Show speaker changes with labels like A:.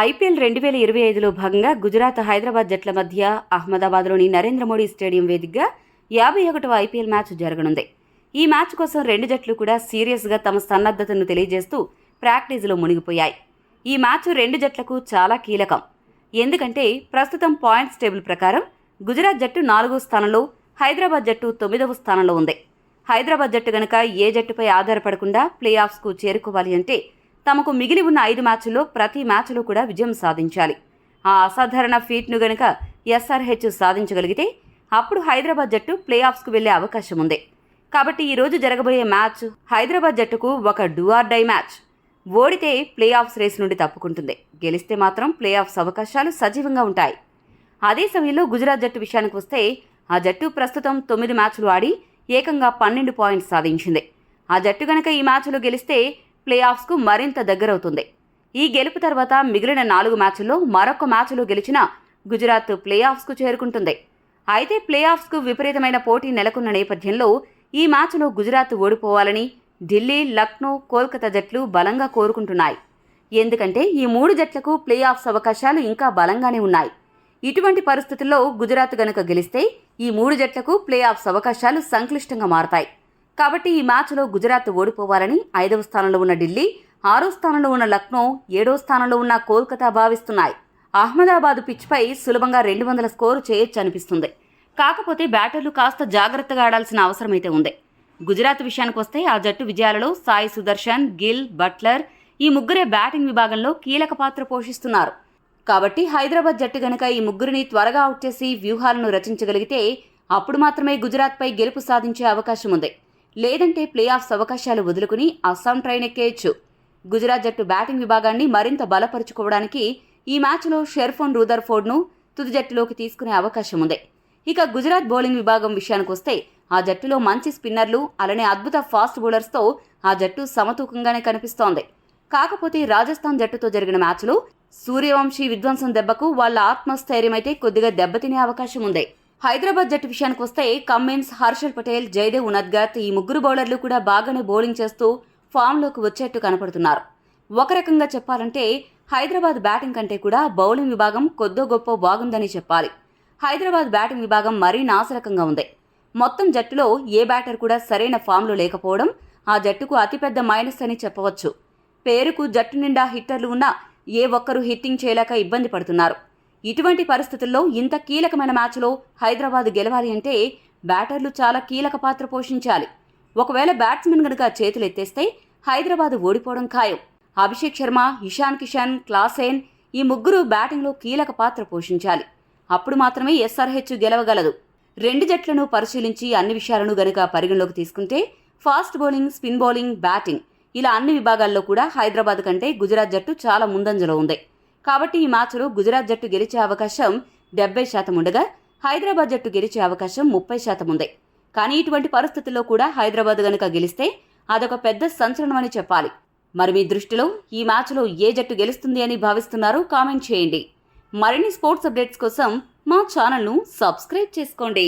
A: IPL 2025లో భాగంగా గుజరాత్ హైదరాబాద్ జట్ల మధ్య అహ్మదాబాద్లోని నరేంద్ర మోడీ స్టేడియం వేదికగా 51వ ఐపీఎల్ మ్యాచ్ జరగనుంది. ఈ మ్యాచ్ కోసం రెండు జట్లు కూడా సీరియస్గా తమ సన్నద్ధతను తెలియజేస్తూ ప్రాక్టీస్లో మునిగిపోయాయి. ఈ మ్యాచ్ రెండు జట్లకు చాలా కీలకం. ఎందుకంటే ప్రస్తుతం పాయింట్స్ టేబుల్ ప్రకారం గుజరాత్ జట్టు 4వ స్థానంలో, హైదరాబాద్ జట్టు 9వ స్థానంలో ఉంది. హైదరాబాద్ జట్టు గనక ఏ జట్టుపై ఆధారపడకుండా ప్లే ఆఫ్స్కు చేరుకోవాలి అంటే తమకు మిగిలి ఉన్న 5 మ్యాచ్ల్లో ప్రతి మ్యాచ్లో కూడా విజయం సాధించాలి. ఆ అసాధారణ ఫీట్ను గనక ఎస్ఆర్హెచ్ సాధించగలిగితే అప్పుడు హైదరాబాద్ జట్టు ప్లే ఆఫ్స్కు వెళ్లే అవకాశం ఉంది. కాబట్టి ఈరోజు జరగబోయే మ్యాచ్ హైదరాబాద్ జట్టుకు ఒక డూ ఆర్ డై మ్యాచ్. ఓడితే ప్లే ఆఫ్స్ రేస్ నుండి తప్పుకుంటుంది, గెలిస్తే మాత్రం ప్లే ఆఫ్స్ అవకాశాలు సజీవంగా ఉంటాయి. అదే సమయంలో గుజరాత్ జట్టు విషయానికి వస్తే ఆ జట్టు ప్రస్తుతం 9 మ్యాచ్లు ఆడి ఏకంగా 12 పాయింట్స్ సాధించింది. ఆ జట్టు గనక ఈ మ్యాచ్లో గెలిస్తే ప్లే ఆఫ్స్కు మరింత దగ్గరవుతుంది. ఈ గెలుపు తర్వాత మిగిలిన 4 మ్యాచ్ల్లో మరొక మ్యాచ్లో గెలిచిన గుజరాత్ ప్లే ఆఫ్స్కు చేరుకుంటుంది. అయితే ప్లే ఆఫ్స్కు విపరీతమైన పోటీ నెలకొన్న నేపథ్యంలో ఈ మ్యాచ్లో గుజరాత్ ఓడిపోవాలని ఢిల్లీ, లక్నో, కోల్కతా జట్లు బలంగా కోరుకుంటున్నాయి. ఎందుకంటే ఈ 3 జట్లకు ప్లే ఆఫ్స్ అవకాశాలు ఇంకా బలంగానే ఉన్నాయి. ఇటువంటి పరిస్థితుల్లో గుజరాత్ గనుక గెలిస్తే ఈ 3 జట్లకు ప్లే ఆఫ్స్ అవకాశాలు సంక్లిష్టంగా మారతాయి. కాబట్టి ఈ మ్యాచ్లో గుజరాత్ ఓడిపోవాలని 5వ స్థానంలో ఉన్న ఢిల్లీ, 6వ స్థానంలో ఉన్న లక్నో, 7వ స్థానంలో ఉన్న కోల్కతా భావిస్తున్నాయి. అహ్మదాబాద్ పిచ్పై సులభంగా 200 స్కోరు చేయొచ్చనిపిస్తుంది. కాకపోతే బ్యాటర్లు కాస్త జాగ్రత్తగా ఆడాల్సిన అవసరమైతే ఉంది. గుజరాత్ విషయానికి వస్తే ఆ జట్టు విజయాలలో సాయి సుదర్శన్, గిల్, బట్లర్ ఈ ముగ్గురే బ్యాటింగ్ విభాగంలో కీలక పాత్ర పోషిస్తున్నారు. కాబట్టి హైదరాబాద్ జట్టు గనక ఈ ముగ్గురిని త్వరగా అవుట్ చేసి వ్యూహాలను రచించగలిగితే అప్పుడు మాత్రమే గుజరాత్పై గెలుపు సాధించే అవకాశం ఉంది. లేదంటే ప్లే ఆఫ్స్ అవకాశాలు వదులుకుని అస్సాం ట్రైన్ ఎక్కేయచ్చు. గుజరాత్ జట్టు బ్యాటింగ్ విభాగాన్ని మరింత బలపరుచుకోవడానికి ఈ మ్యాచ్లో షెర్ఫోన్ రూదర్ఫోర్డ్ను తుది జట్టులోకి తీసుకునే అవకాశం ఉంది. ఇక గుజరాత్ బౌలింగ్ విభాగం విషయానికి వస్తే ఆ జట్టులో మంచి స్పిన్నర్లు, అలానే అద్భుత ఫాస్ట్ బౌలర్స్తో ఆ జట్టు సమతూకంగానే కనిపిస్తోంది. కాకపోతే రాజస్థాన్ జట్టుతో జరిగిన మ్యాచ్లో సూర్యవంశీ విధ్వంసం దెబ్బకు వాళ్ల ఆత్మస్థైర్యం అయితే కొద్దిగా దెబ్బతినే అవకాశం ఉంది. హైదరాబాద్ జట్టు విషయానికి వస్తే కమ్మిన్స్, హర్షల్ పటేల్, జయదేవ్ ఉనద్గత్ ఈ ముగ్గురు బౌలర్లు కూడా బాగానే బౌలింగ్ చేస్తూ ఫామ్లోకి వచ్చేట్టు కనపడుతున్నారు. ఒక రకంగా చెప్పాలంటే హైదరాబాద్ బ్యాటింగ్ కంటే కూడా బౌలింగ్ విభాగం కొద్దో గొప్ప బాగుందని చెప్పాలి. హైదరాబాద్ బ్యాటింగ్ విభాగం మరీ నాశరకంగా ఉంది. మొత్తం జట్టులో ఏ బ్యాటర్ కూడా సరైన ఫామ్లో లేకపోవడం ఆ జట్టుకు అతిపెద్ద మైనస్ అని చెప్పవచ్చు. పేరుకు జట్టు నిండా హిట్టర్లు ఉన్నా ఏ ఒక్కరూ హిట్టింగ్ చేయలేక ఇబ్బంది పడుతున్నారు. ఇటువంటి పరిస్థితుల్లో ఇంత కీలకమైన మ్యాచ్లో హైదరాబాద్ గెలవాలి అంటే బ్యాటర్లు చాలా కీలక పాత్ర పోషించాలి. ఒకవేళ బ్యాట్స్మెన్ గనుక చేతులు ఎత్తేస్తే హైదరాబాద్ ఓడిపోవడం ఖాయం. అభిషేక్ శర్మ, ఇషాన్ కిషన్, క్లాసెన్ ఈ ముగ్గురు బ్యాటింగ్లో కీలక పాత్ర పోషించాలి. అప్పుడు మాత్రమే ఎస్ఆర్హెచ్ గెలవగలదు. రెండు జట్లను పరిశీలించి అన్ని విషయాలను గనుక పరిగణలోకి తీసుకుంటే fast bowling, spin bowling, batting ఇలా అన్ని విభాగాల్లో కూడా హైదరాబాద్ కంటే గుజరాత్ జట్టు చాలా ముందంజలో ఉంది. కాబట్టి ఈ మ్యాచ్లో గుజరాత్ జట్టు గెలిచే అవకాశం 70% ఉండగా హైదరాబాద్ జట్టు గెలిచే అవకాశం 30% ఉంది. కానీ ఇటువంటి పరిస్థితుల్లో కూడా హైదరాబాద్ గనుక గెలిస్తే అదొక పెద్ద సంచలనమని చెప్పాలి. మరి మీ దృష్టిలో ఈ మ్యాచ్లో ఏ జట్టు గెలుస్తుంది అని భావిస్తున్నారో కామెంట్ చేయండి. మరిన్ని స్పోర్ట్స్ అప్డేట్స్ కోసం మా ఛానల్ను సబ్స్క్రైబ్ చేసుకోండి.